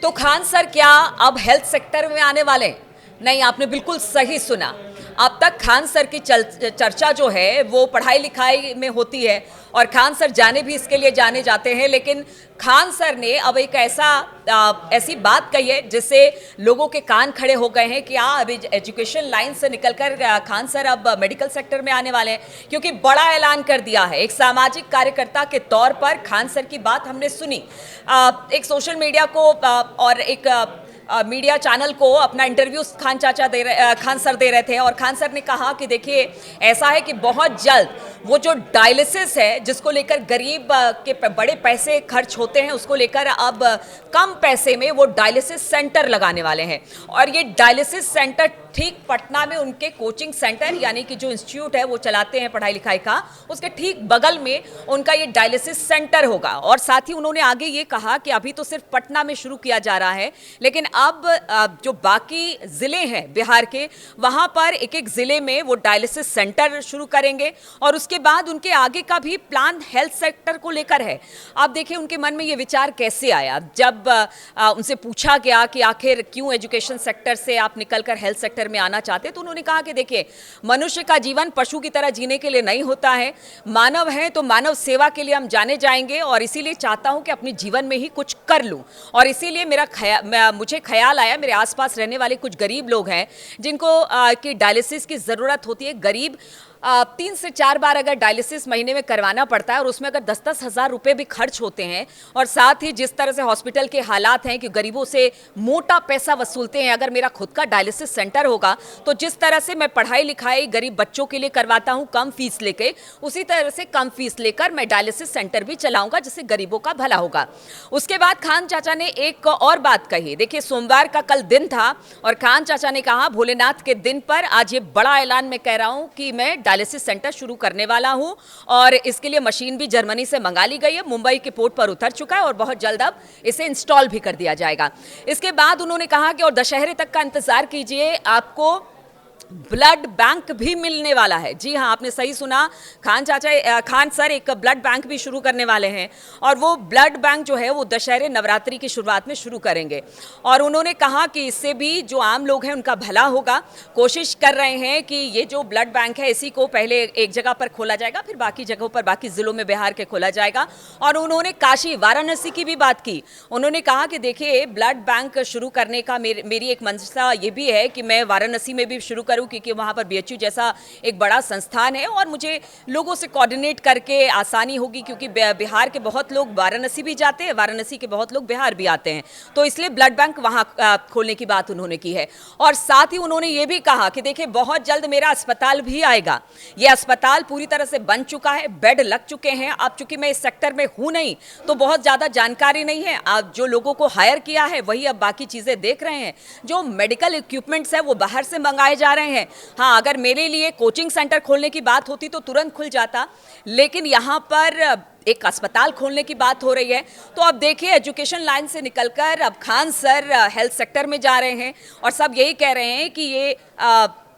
तो खान सर क्या अब हेल्थ सेक्टर में आने वाले हैं? नहीं, आपने बिल्कुल सही सुना। अब तक खान सर की चर्चा जो है वो पढ़ाई लिखाई में होती है और खान सर जाने भी इसके लिए जाने जाते हैं, लेकिन खान सर ने अब एक ऐसी बात कही है जिससे लोगों के कान खड़े हो गए हैं कि अभी एजुकेशन लाइन से निकलकर खान सर अब मेडिकल सेक्टर में आने वाले हैं, क्योंकि बड़ा ऐलान कर दिया है। एक सामाजिक कार्यकर्ता के तौर पर खान सर की बात हमने सुनी। एक सोशल मीडिया को और एक मीडिया चैनल को अपना इंटरव्यू खान सर दे रहे थे और खान सर ने कहा कि देखिए, ऐसा है कि बहुत जल्द वो जो डायलिसिस है जिसको लेकर गरीब के बड़े पैसे खर्च होते हैं, उसको लेकर अब कम पैसे में वो डायलिसिस सेंटर लगाने वाले हैं। और ये डायलिसिस सेंटर ठीक पटना में उनके कोचिंग सेंटर यानी कि जो इंस्टीट्यूट है वो चलाते हैं पढ़ाई लिखाई का, उसके ठीक बगल में उनका ये डायलिसिस सेंटर होगा। और साथ ही उन्होंने आगे ये कहा कि अभी तो सिर्फ पटना में शुरू किया जा रहा है, लेकिन अब जो बाकी जिले हैं बिहार के, वहां पर एक एक जिले में वो डायलिसिस सेंटर शुरू करेंगे और उसके बाद उनके आगे का भी प्लान हेल्थ सेक्टर को लेकर है। आप देखिए उनके मन में ये विचार कैसे आया जब उनसे पूछा गया कि आखिर क्यों एजुकेशन सेक्टर से आप निकलकर हेल्थ सेक्टर में आना चाहते, तो उन्होंने कहा कि देखिए, मनुष्य का जीवन पशु की तरह जीने के लिए नहीं होता है। मानव है तो मानव सेवा के लिए हम जाने जाएंगे और इसीलिए चाहता हूं कि अपने जीवन में ही कुछ कर लूं। और इसीलिए मुझे ख्याल आया, मेरे आसपास रहने वाले कुछ गरीब लोग हैं जिनको की डायलिसिस की जरूरत होती है। गरीब 3 से 4 बार अगर डायलिसिस महीने में करवाना पड़ता है और उसमें अगर 10-10 हज़ार रुपए भी खर्च होते हैं, और साथ ही जिस तरह से हॉस्पिटल के हालात हैं कि गरीबों से मोटा पैसा वसूलते हैं। अगर मेरा खुद का डायलिसिस सेंटर होगा तो जिस तरह से मैं पढ़ाई लिखाई गरीब बच्चों के लिए करवाता हूं कम फीस लेके, उसी तरह से कम फीस लेकर मैं डायलिसिस सेंटर भी चलाऊंगा जिससे गरीबों का भला होगा। उसके बाद खान चाचा ने एक और बात कही। देखिए, सोमवार का कल दिन था और खान चाचा ने कहा, भोलेनाथ के दिन पर आज ये बड़ा ऐलान मैं कह रहा हूं कि मैं डायलिसिस सेंटर शुरू करने वाला हूं और इसके लिए मशीन भी जर्मनी से मंगा ली गई है, मुंबई के पोर्ट पर उतर चुका है और बहुत जल्द अब इसे इंस्टॉल भी कर दिया जाएगा। इसके बाद उन्होंने कहा कि और दशहरे तक का इंतजार कीजिए, आपको ब्लड बैंक भी मिलने वाला है। जी हाँ, आपने सही सुना, खान सर एक ब्लड बैंक भी शुरू करने वाले हैं और वो ब्लड बैंक जो है वो दशहरे नवरात्रि की शुरुआत में शुरू करेंगे। और उन्होंने कहा कि इससे भी जो आम लोग हैं उनका भला होगा। कोशिश कर रहे हैं कि ये जो ब्लड बैंक है इसी को पहले एक जगह पर खोला जाएगा, फिर बाकी जगहों पर बाकी जिलों में बिहार के खोला जाएगा। और उन्होंने काशी वाराणसी की भी बात की। उन्होंने कहा कि देखिए, ब्लड बैंक शुरू करने का मेरी एक मंशा ये भी है कि मैं वाराणसी में भी शुरू करूं, क्योंकि वहां पर बीएचयू जैसा एक बड़ा संस्थान है और मुझे लोगों से कोऑर्डिनेट करके आसानी होगी, क्योंकि बिहार के बहुत लोग वाराणसी भी जाते हैं, वाराणसी के बहुत लोग बिहार भी आते हैं, तो इसलिए ब्लड बैंक वहां खोलने की बात उन्होंने की है। और साथ ही उन्होंने ये भी कहा कि देखिए, बहुत जल्द मेरा अस्पताल भी आएगा। यह अस्पताल पूरी तरह से बन चुका है, बेड लग चुके हैं। अब चूंकि मैं इस सेक्टर में हूं नहीं तो बहुत ज्यादा जानकारी नहीं है। अब जो लोगों को हायर किया है वही अब बाकी चीजें देख रहे हैं। जो मेडिकल इक्विपमेंट्स है वो बाहर से मंगाए जा रहे हैं। हाँ, अगर मेरे लिए कोचिंग सेंटर खोलने की बात होती तो तुरंत खुल जाता, लेकिन यहाँ पर एक अस्पताल खोलने की बात हो रही है। तो अब देखिए, एजुकेशन लाइन से निकलकर अब खान सर हेल्थ सेक्टर में जा रहे हैं और सब यही कह रहे हैं कि ये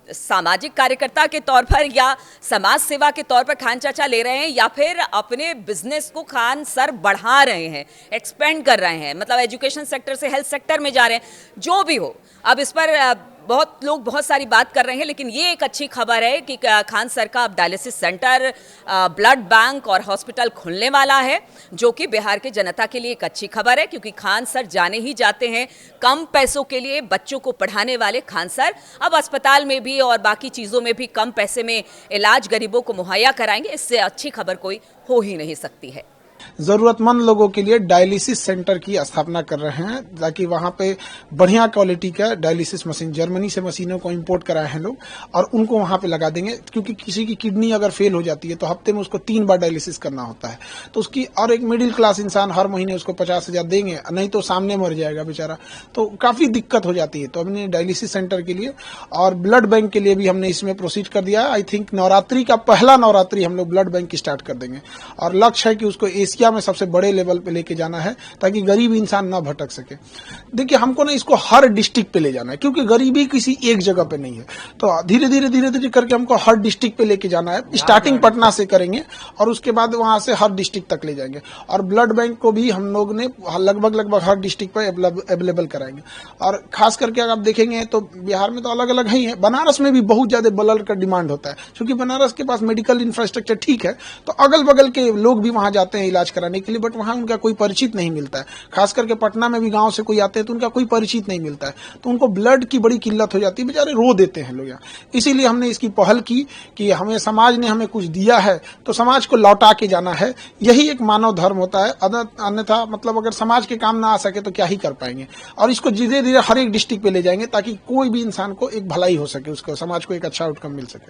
सामाजिक कार्यकर्ता के तौर पर या समाज सेवा के तौर पर खान चाचा ले रहे हैं या फिर अपने बिजनेस को खान सर बढ़ा रहे हैं, एक्सपेंड कर रहे हैं, मतलब एजुकेशन सेक्टर से हेल्थ सेक्टर में जा रहे हैं। जो भी हो, अब इस पर बहुत लोग बहुत सारी बात कर रहे हैं, लेकिन ये एक अच्छी खबर है कि खान सर का अब डायलिसिस सेंटर, ब्लड बैंक और हॉस्पिटल खुलने वाला है, जो कि बिहार के जनता के लिए एक अच्छी खबर है, क्योंकि खान सर जाने ही जाते हैं कम पैसों के लिए बच्चों को पढ़ाने वाले खान सर अब अस्पताल में भी और बाकी चीज़ों में भी कम पैसे में इलाज गरीबों को मुहैया कराएंगे। इससे अच्छी खबर कोई हो ही नहीं सकती है। जरूरतमंद लोगों के लिए डायलिसिस सेंटर की स्थापना कर रहे हैं, ताकि वहां पे बढ़िया क्वालिटी का डायलिसिस मशीन, जर्मनी से मशीनों को इंपोर्ट कराए हैं लोग और उनको वहां पे लगा देंगे। क्योंकि किसी की किडनी अगर फेल हो जाती है तो हफ्ते में उसको 3 बार डायलिसिस करना होता है, तो उसकी और एक मिडिल क्लास इंसान हर महीने उसको 50,000 देंगे, नहीं तो सामने मर जाएगा बेचारा, तो काफी दिक्कत हो जाती है। तो हमने डायलिसिस सेंटर के लिए और ब्लड बैंक के लिए भी हमने इसमें प्रोसीड कर दिया। आई थिंक नवरात्रि का पहला नवरात्रि हम लोग ब्लड बैंक की स्टार्ट कर देंगे और लक्ष्य है कि उसको एशिया इंडिया में सबसे बड़े लेवल पे लेके जाना है ताकि गरीब इंसान ना भटक सके। देखिए हमको ना इसको हर डिस्ट्रिक्ट पे ले जाना है, क्योंकि गरीबी किसी एक जगह पे नहीं है। तो धीरे धीरे करके हमको हर डिस्ट्रिक्ट पे लेके जाना है। स्टार्टिंग पटना से करेंगे और उसके बाद वहां से हर डिस्ट्रिक्ट तक ले जाएंगे। और ब्लड बैंक को भी हम लोग ने लगभग हर डिस्ट्रिक्ट पे अवेलेबल कराएंगे। और खास करके अगर आप देखेंगे तो बिहार में तो अलग अलग ही है, बनारस में भी बहुत ज्यादा ब्लड का डिमांड होता है, क्योंकि बनारस के पास मेडिकल इंफ्रास्ट्रक्चर ठीक है, तो अगल बगल के लोग भी वहां जाते हैं इलाज कराने के लिए, बट वहां उनका कोई परिचित नहीं मिलता है। खास करके पटना में भी गांव से कोई आते हैं तो उनका कोई परिचित नहीं मिलता है, तो उनको ब्लड की बड़ी किल्लत हो जाती है, बेचारे रो देते हैं लोग यहाँ। इसीलिए हमने इसकी पहल की कि हमें समाज ने हमें कुछ दिया है तो समाज को लौटा के जाना है। यही एक मानव धर्म होता है, अन्यथा मतलब अगर समाज के काम ना आ सके तो क्या ही कर पाएंगे। और इसको धीरे धीरे हर एक डिस्ट्रिक्ट पे ले जाएंगे ताकि कोई भी इंसान को एक भलाई हो सके, उसको समाज को एक अच्छा आउटकम मिल सके।